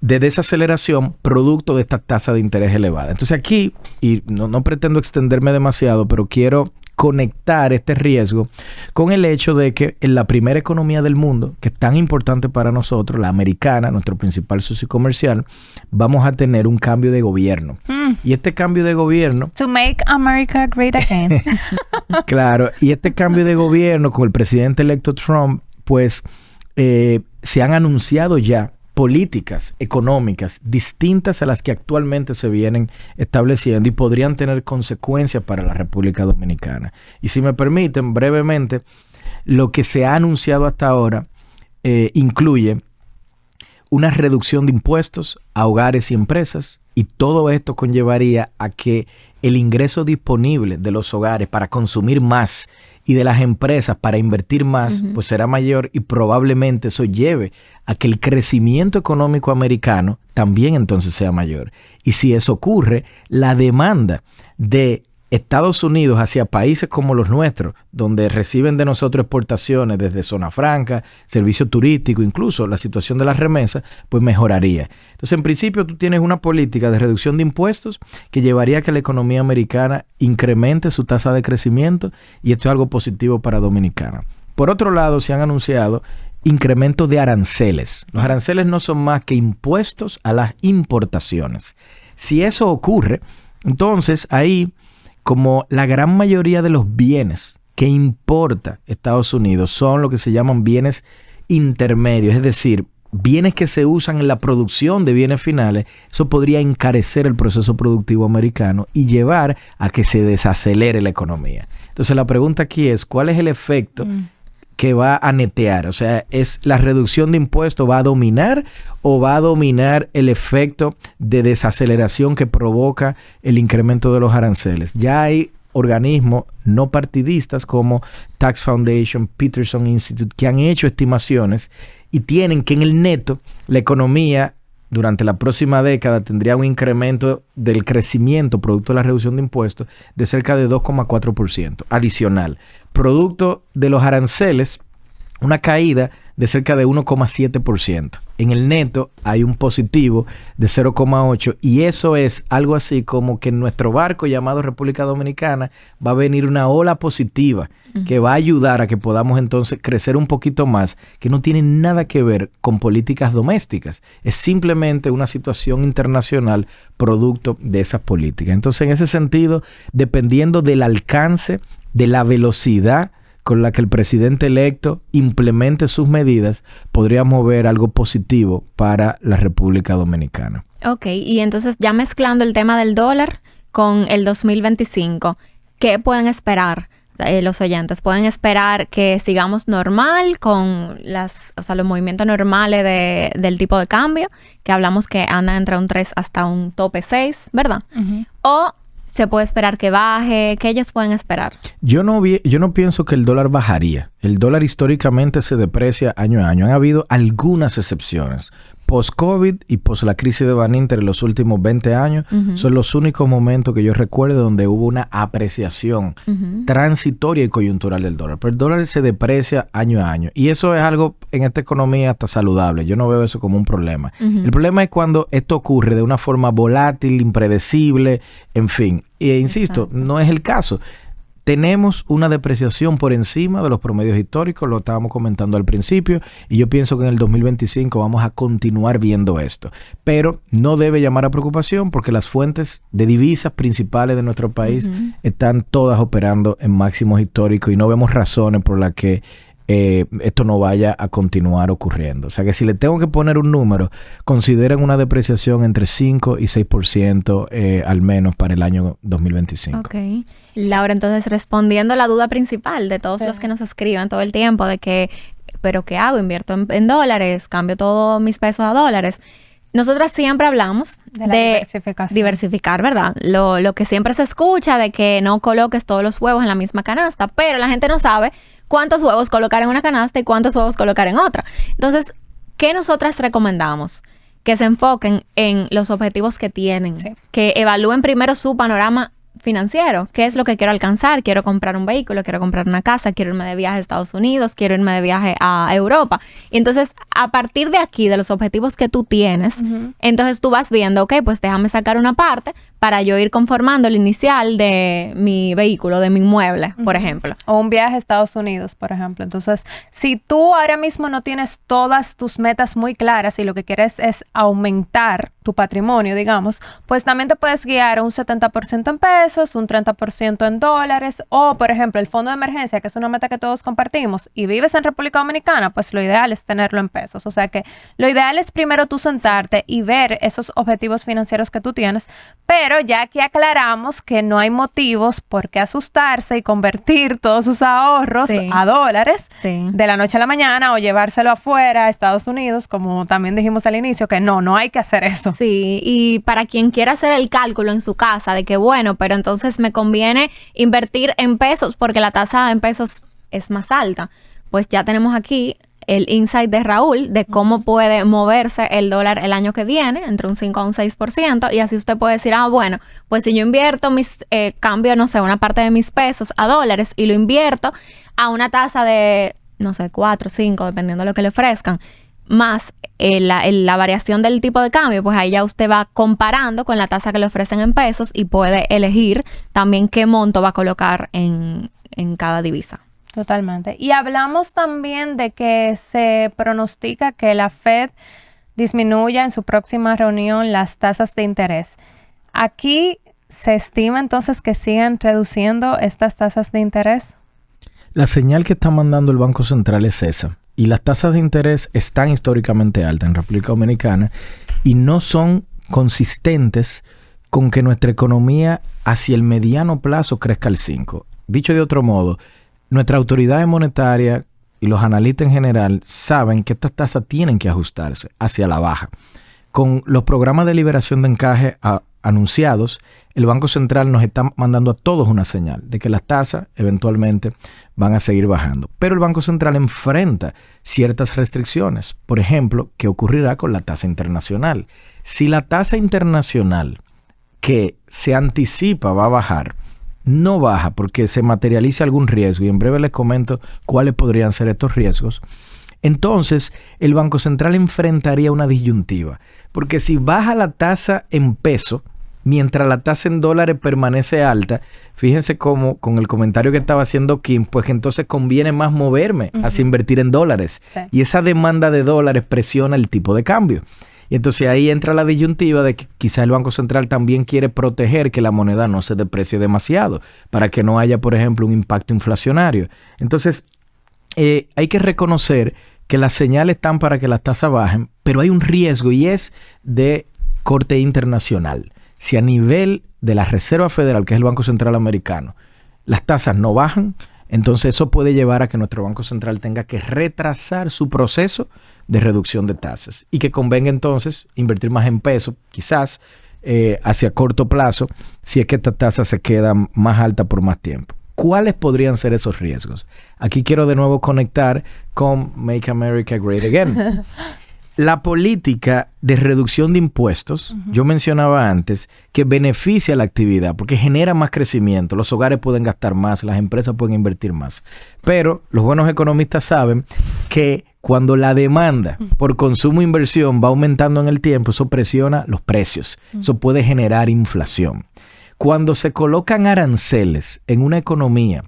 de desaceleración producto de esta tasa de interés elevada. Entonces aquí, y no pretendo extenderme demasiado, pero quiero conectar este riesgo con el hecho de que en la primera economía del mundo, que es tan importante para nosotros, la americana, nuestro principal socio comercial, vamos a tener un cambio de gobierno. Y este cambio de gobierno... To make America great again. Claro, y este cambio de gobierno con el presidente electo Trump, pues se han anunciado ya políticas económicas distintas a las que actualmente se vienen estableciendo y podrían tener consecuencias para la República Dominicana. Y si me permiten, brevemente, lo que se ha anunciado hasta ahora incluye una reducción de impuestos a hogares y empresas, y todo esto conllevaría a que el ingreso disponible de los hogares para consumir más y de las empresas para invertir más, pues será mayor y probablemente eso lleve a que el crecimiento económico americano también entonces sea mayor. Y si eso ocurre, la demanda de Estados Unidos hacia países como los nuestros, donde reciben de nosotros exportaciones desde zona franca, servicio turístico, incluso la situación de las remesas, pues mejoraría. Entonces, en principio, tú tienes una política de reducción de impuestos que llevaría a que la economía americana incremente su tasa de crecimiento y esto es algo positivo para Dominicana. Por otro lado, se han anunciado incrementos de aranceles. Los aranceles no son más que impuestos a las importaciones. Si eso ocurre, entonces ahí, como la gran mayoría de los bienes que importa Estados Unidos son lo que se llaman bienes intermedios, es decir, bienes que se usan en la producción de bienes finales, eso podría encarecer el proceso productivo americano y llevar a que se desacelere la economía. Entonces la pregunta aquí es, ¿cuál es el efecto que va a netear? O sea, ¿es la reducción de impuestos va a dominar o va a dominar el efecto de desaceleración que provoca el incremento de los aranceles? Ya hay organismos no partidistas como Tax Foundation, Peterson Institute, que han hecho estimaciones y tienen que en el neto la economía durante la próxima década tendría un incremento del crecimiento producto de la reducción de impuestos de cerca de 2,4% adicional. Producto de los aranceles, una caída de cerca de 1,7%. En el neto hay un positivo de 0,8% y eso es algo así como que en nuestro barco llamado República Dominicana va a venir una ola positiva que va a ayudar a que podamos entonces crecer un poquito más, que no tiene nada que ver con políticas domésticas. Es simplemente una situación internacional producto de esas políticas. Entonces, en ese sentido, dependiendo del alcance, de la velocidad con la que el presidente electo implemente sus medidas, podríamos ver algo positivo para la República Dominicana. Ok, y entonces ya mezclando el tema del dólar con el 2025, ¿qué pueden esperar los oyentes? ¿Pueden esperar que sigamos normal con los movimientos normales del tipo de cambio? Que hablamos que anda entre un 3 hasta un tope 6, ¿verdad? ¿O se puede esperar que baje? ¿Qué ellos pueden esperar? Yo no pienso que el dólar bajaría. El dólar históricamente se deprecia año a año. Han habido algunas excepciones. Post-COVID y post la crisis de Baninter en los últimos 20 años son los únicos momentos que yo recuerdo donde hubo una apreciación transitoria y coyuntural del dólar. Pero el dólar se deprecia año a año. Y eso es algo en esta economía hasta saludable. Yo no veo eso como un problema. El problema es cuando esto ocurre de una forma volátil, impredecible, en fin. E insisto, no es el caso. Tenemos una depreciación por encima de los promedios históricos, lo estábamos comentando al principio, y yo pienso que en el 2025 vamos a continuar viendo esto. Pero no debe llamar a preocupación porque las fuentes de divisas principales de nuestro país están todas operando en máximos históricos y no vemos razones por las que esto no vaya a continuar ocurriendo. O sea que si le tengo que poner un número, consideren una depreciación entre 5 y 6% al menos para el año 2025. Ok. Laura, entonces respondiendo a la duda principal de todos los que nos escriben todo el tiempo de que, ¿pero qué hago? ¿Invierto en dólares? ¿Cambio todos mis pesos a dólares? Nosotras siempre hablamos de diversificar, ¿verdad? Lo que siempre se escucha de que no coloques todos los huevos en la misma canasta, pero la gente no sabe cuántos huevos colocar en una canasta y cuántos huevos colocar en otra. Entonces, ¿qué nosotras recomendamos? Que se enfoquen en los objetivos que tienen, que evalúen primero su panorama financiero. ¿Qué es lo que quiero alcanzar? Quiero comprar un vehículo, quiero comprar una casa, quiero irme de viaje a Estados Unidos, quiero irme de viaje a Europa. Y entonces, a partir de aquí, de los objetivos que tú tienes, entonces tú vas viendo, ok, pues déjame sacar una parte para yo ir conformando el inicial de mi vehículo, de mi inmueble, por ejemplo. O un viaje a Estados Unidos, por ejemplo. Entonces, si tú ahora mismo no tienes todas tus metas muy claras y lo que quieres es aumentar tu patrimonio, digamos, pues también te puedes guiar un 70% en pesos, un 30% en dólares, o, por ejemplo, el fondo de emergencia, que es una meta que todos compartimos, y vives en República Dominicana, pues lo ideal es tenerlo en pesos. pesos. O sea que lo ideal es primero tú sentarte y ver esos objetivos financieros que tú tienes, pero ya que aclaramos que no hay motivos por qué asustarse y convertir todos sus ahorros a dólares de la noche a la mañana o llevárselo afuera a Estados Unidos, como también dijimos al inicio, que no hay que hacer eso. Sí, y para quien quiera hacer el cálculo en su casa de que bueno, pero entonces me conviene invertir en pesos porque la tasa en pesos es más alta, pues ya tenemos aquí el insight de Raúl de cómo puede moverse el dólar el año que viene, entre un 5 a un 6%, y así usted puede decir, bueno, pues si yo invierto cambio, no sé, una parte de mis pesos a dólares y lo invierto a una tasa de, no sé, 4, 5, dependiendo de lo que le ofrezcan, más la variación del tipo de cambio, pues ahí ya usted va comparando con la tasa que le ofrecen en pesos y puede elegir también qué monto va a colocar en cada divisa. Totalmente. Y hablamos también de que se pronostica que la Fed disminuya en su próxima reunión las tasas de interés. Aquí se estima entonces que sigan reduciendo estas tasas de interés. La señal que está mandando el Banco Central es esa. Y las tasas de interés están históricamente altas en República Dominicana y no son consistentes con que nuestra economía hacia el mediano plazo crezca al 5. Dicho de otro modo, nuestra autoridad monetaria y los analistas en general saben que estas tasas tienen que ajustarse hacia la baja. Con los programas de liberación de encaje anunciados, el Banco Central nos está mandando a todos una señal de que las tasas eventualmente van a seguir bajando. Pero el Banco Central enfrenta ciertas restricciones. Por ejemplo, ¿qué ocurrirá con la tasa internacional? Si la tasa internacional que se anticipa va a bajar, no baja porque se materializa algún riesgo, y en breve les comento cuáles podrían ser estos riesgos, entonces el Banco Central enfrentaría una disyuntiva. Porque si baja la tasa en peso, mientras la tasa en dólares permanece alta, fíjense cómo con el comentario que estaba haciendo Kim, pues que entonces conviene más moverme hacia invertir en dólares. Sí. Y esa demanda de dólares presiona el tipo de cambio. Y entonces ahí entra la disyuntiva de que quizá el Banco Central también quiere proteger que la moneda no se deprecie demasiado para que no haya, por ejemplo, un impacto inflacionario. Entonces, hay que reconocer que las señales están para que las tasas bajen, pero hay un riesgo y es de corte internacional. Si a nivel de la Reserva Federal, que es el Banco Central americano, las tasas no bajan, entonces eso puede llevar a que nuestro Banco Central tenga que retrasar su proceso de reducción de tasas y que convenga entonces invertir más en pesos, quizás hacia corto plazo, si es que esta tasa se queda más alta por más tiempo. ¿Cuáles podrían ser esos riesgos? Aquí quiero de nuevo conectar con Make America Great Again. La política de reducción de impuestos, yo mencionaba antes, que beneficia la actividad porque genera más crecimiento, los hogares pueden gastar más, las empresas pueden invertir más. Pero los buenos economistas saben que cuando la demanda por consumo e inversión va aumentando en el tiempo, eso presiona los precios, eso puede generar inflación. Cuando se colocan aranceles en una economía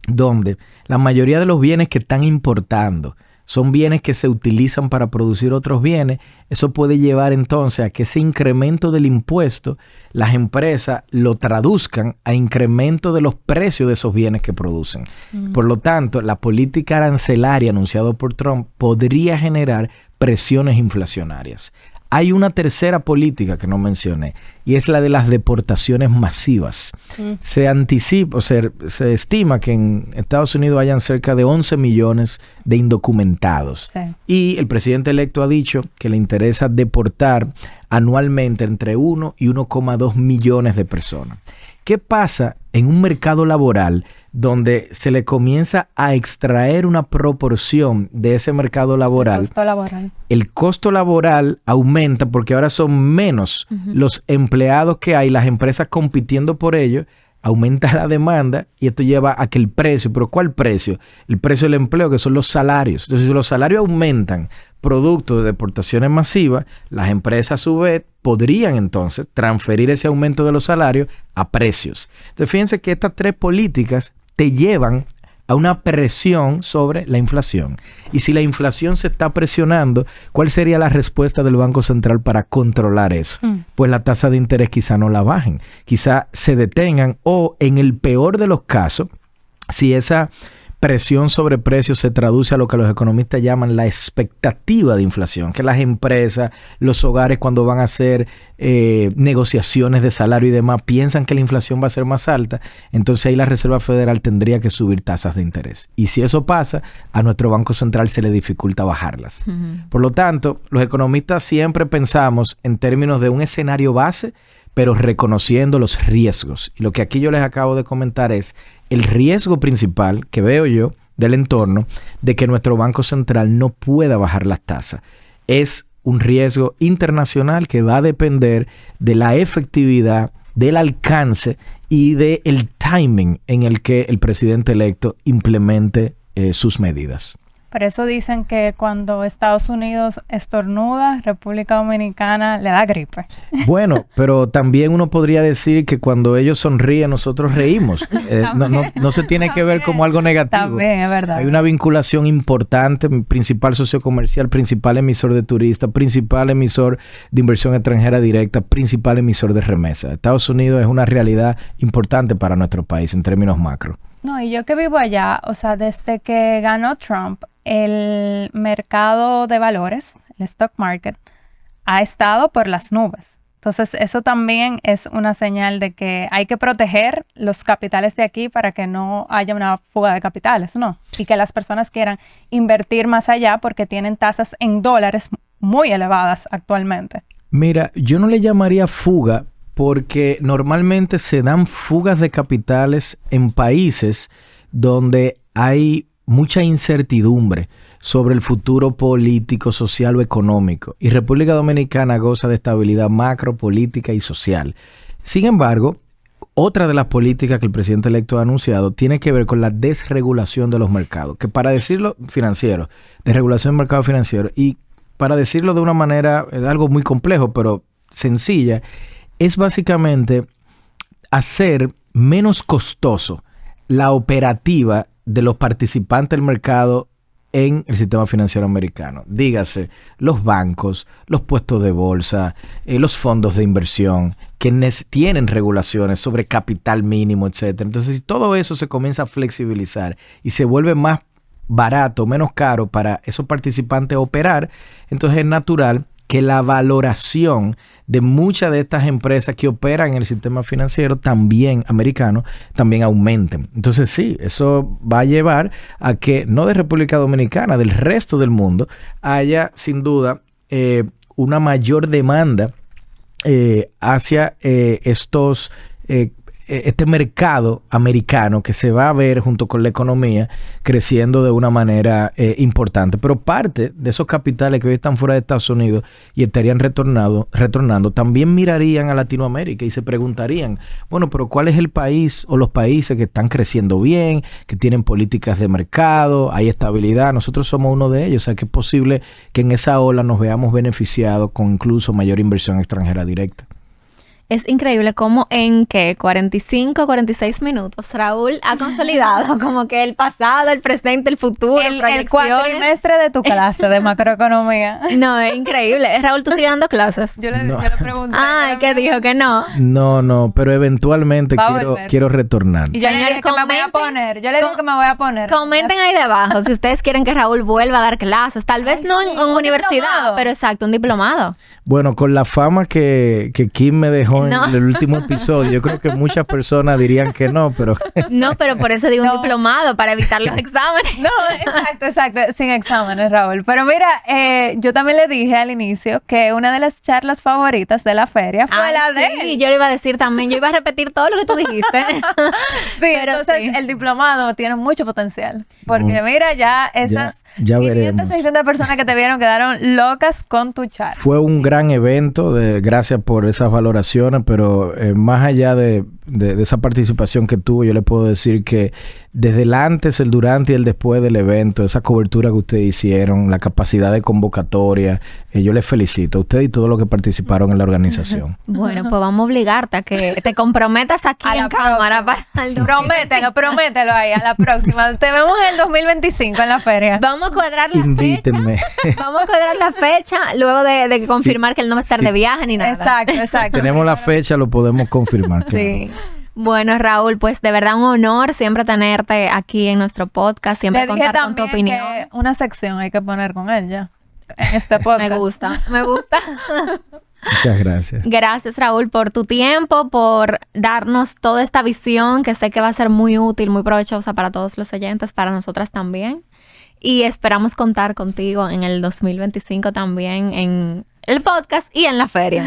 donde la mayoría de los bienes que están importando son bienes que se utilizan para producir otros bienes, eso puede llevar entonces a que ese incremento del impuesto, las empresas lo traduzcan a incremento de los precios de esos bienes que producen. Por lo tanto, la política arancelaria anunciada por Trump podría generar presiones inflacionarias. Hay una tercera política que no mencioné y es la de las deportaciones masivas. Se anticipa, se estima que en Estados Unidos hayan cerca de 11 millones de indocumentados. Sí. Y el presidente electo ha dicho que le interesa deportar anualmente entre 1 y 1,2 millones de personas. ¿Qué pasa en un mercado laboral donde se le comienza a extraer una proporción de ese mercado laboral? El costo laboral. El costo laboral aumenta porque ahora son menos los empleados que hay, las empresas compitiendo por ello, aumenta la demanda y esto lleva a que el precio, ¿pero cuál precio? El precio del empleo, que son los salarios. Entonces, si los salarios aumentan producto de deportaciones masivas, las empresas a su vez podrían entonces transferir ese aumento de los salarios a precios. Entonces, fíjense que estas tres políticas te llevan a una presión sobre la inflación. Y si la inflación se está presionando, ¿cuál sería la respuesta del Banco Central para controlar eso? Pues la tasa de interés quizá no la bajen, quizá se detengan o en el peor de los casos, si esa presión sobre precios se traduce a lo que los economistas llaman la expectativa de inflación, que las empresas, los hogares cuando van a hacer negociaciones de salario y demás piensan que la inflación va a ser más alta, entonces ahí la Reserva Federal tendría que subir tasas de interés. Y si eso pasa, a nuestro Banco Central se le dificulta bajarlas. Por lo tanto, los economistas siempre pensamos en términos de un escenario base, pero reconociendo los riesgos. Y lo que aquí yo les acabo de comentar es el riesgo principal que veo yo del entorno de que nuestro Banco Central no pueda bajar las tasas. Es un riesgo internacional que va a depender de la efectividad, del alcance y del timing en el que el presidente electo implemente sus medidas. Por eso dicen que cuando Estados Unidos estornuda, República Dominicana le da gripe. Bueno, pero también uno podría decir que cuando ellos sonríen, nosotros reímos. No se tiene que ver como algo negativo. También, es verdad. Hay una vinculación importante, principal socio comercial, principal emisor de turistas, principal emisor de inversión extranjera directa, principal emisor de remesas. Estados Unidos es una realidad importante para nuestro país en términos macro. No, y yo que vivo allá, o sea, desde que ganó Trump, el mercado de valores, el stock market, ha estado por las nubes. Entonces, eso también es una señal de que hay que proteger los capitales de aquí para que no haya una fuga de capitales, ¿no? Y que las personas quieran invertir más allá porque tienen tasas en dólares muy elevadas actualmente. Mira, yo no le llamaría fuga, porque normalmente se dan fugas de capitales en países donde hay mucha incertidumbre sobre el futuro político, social o económico. Y República Dominicana goza de estabilidad macro, política y social. Sin embargo, otra de las políticas que el presidente electo ha anunciado tiene que ver con la desregulación de los mercados, que para decirlo financiero, desregulación del mercado financiero, y para decirlo de una manera, algo muy complejo, pero sencilla, es básicamente hacer menos costoso la operativa de los participantes del mercado en el sistema financiero americano. Dígase, los bancos, los puestos de bolsa, los fondos de inversión, que tienen regulaciones sobre capital mínimo, etcétera. Entonces, si todo eso se comienza a flexibilizar y se vuelve más barato, menos caro para esos participantes operar, entonces es natural que la valoración de muchas de estas empresas que operan en el sistema financiero también americano, también aumenten. Entonces sí, eso va a llevar a que no de República Dominicana, del resto del mundo, haya sin duda una mayor demanda hacia este mercado americano que se va a ver junto con la economía creciendo de una manera importante. Pero parte de esos capitales que hoy están fuera de Estados Unidos y estarían retornando, también mirarían a Latinoamérica y se preguntarían, bueno, pero ¿cuál es el país o los países que están creciendo bien, que tienen políticas de mercado, hay estabilidad? Nosotros somos uno de ellos, o sea que es posible que en esa ola nos veamos beneficiados con incluso mayor inversión extranjera directa. Es increíble cómo en 45, 46 minutos Raúl ha consolidado como que el pasado, el presente, el futuro, el cuatrimestre de tu clase de macroeconomía. No, es increíble. Raúl, ¿tú sigues dando clases? Yo le pregunté. Ay, ¿qué dijo que no? No, pero eventualmente quiero retornar. Y yo le dije que me voy a poner. Comenten ahí debajo si ustedes quieren que Raúl vuelva a dar clases. Tal vez no en universidad, diplomado. Pero exacto, un diplomado. Bueno, con la fama que Kim me dejó en el último episodio, yo creo que muchas personas dirían que no, pero... No, pero por eso digo un diplomado, para evitar los exámenes. No, exacto, sin exámenes, Raúl. Pero mira, yo también le dije al inicio que una de las charlas favoritas de la feria fue la de él. Sí, yo lo iba a decir también, yo iba a repetir todo lo que tú dijiste. Sí, pero entonces el diplomado tiene mucho potencial. Porque mira, ya esas 500, 600 personas que te vieron quedaron locas con tu charla. Fue un gran evento, gracias por esas valoraciones, pero más allá de esa participación que tuvo, yo le puedo decir que desde el antes, el durante y el después del evento, esa cobertura que ustedes hicieron, la capacidad de convocatoria, yo les felicito a ustedes y todos los que participaron en la organización. Bueno, pues vamos a obligarte a que te comprometas aquí en cámara para el Promételo ahí, a la próxima. Te vemos en el 2025 en la feria. Vamos a cuadrar la Invítenme. fecha. Vamos a cuadrar la fecha luego de confirmar que él no va a estar de viaje ni nada. Exacto. Tenemos la fecha, lo podemos confirmar. Claro. Sí. Bueno, Raúl, pues de verdad un honor siempre tenerte aquí en nuestro podcast, siempre Le dije contar con tu también opinión. que una sección hay que poner con él ya en este podcast. Me gusta, me gusta. Muchas gracias. Gracias, Raúl, por tu tiempo, por darnos toda esta visión que sé que va a ser muy útil, muy provechosa para todos los oyentes, para nosotras también. Y esperamos contar contigo en el 2025 también en el podcast y en la feria.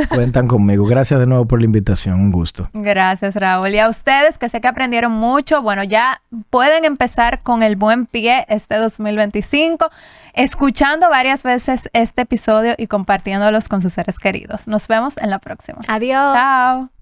Cuentan conmigo. Gracias de nuevo por la invitación. Un gusto. Gracias, Raúl. Y a ustedes que sé que aprendieron mucho, bueno, ya pueden empezar con el buen pie este 2025, escuchando varias veces este episodio y compartiéndolos con sus seres queridos. Nos vemos en la próxima. Adiós. Chao.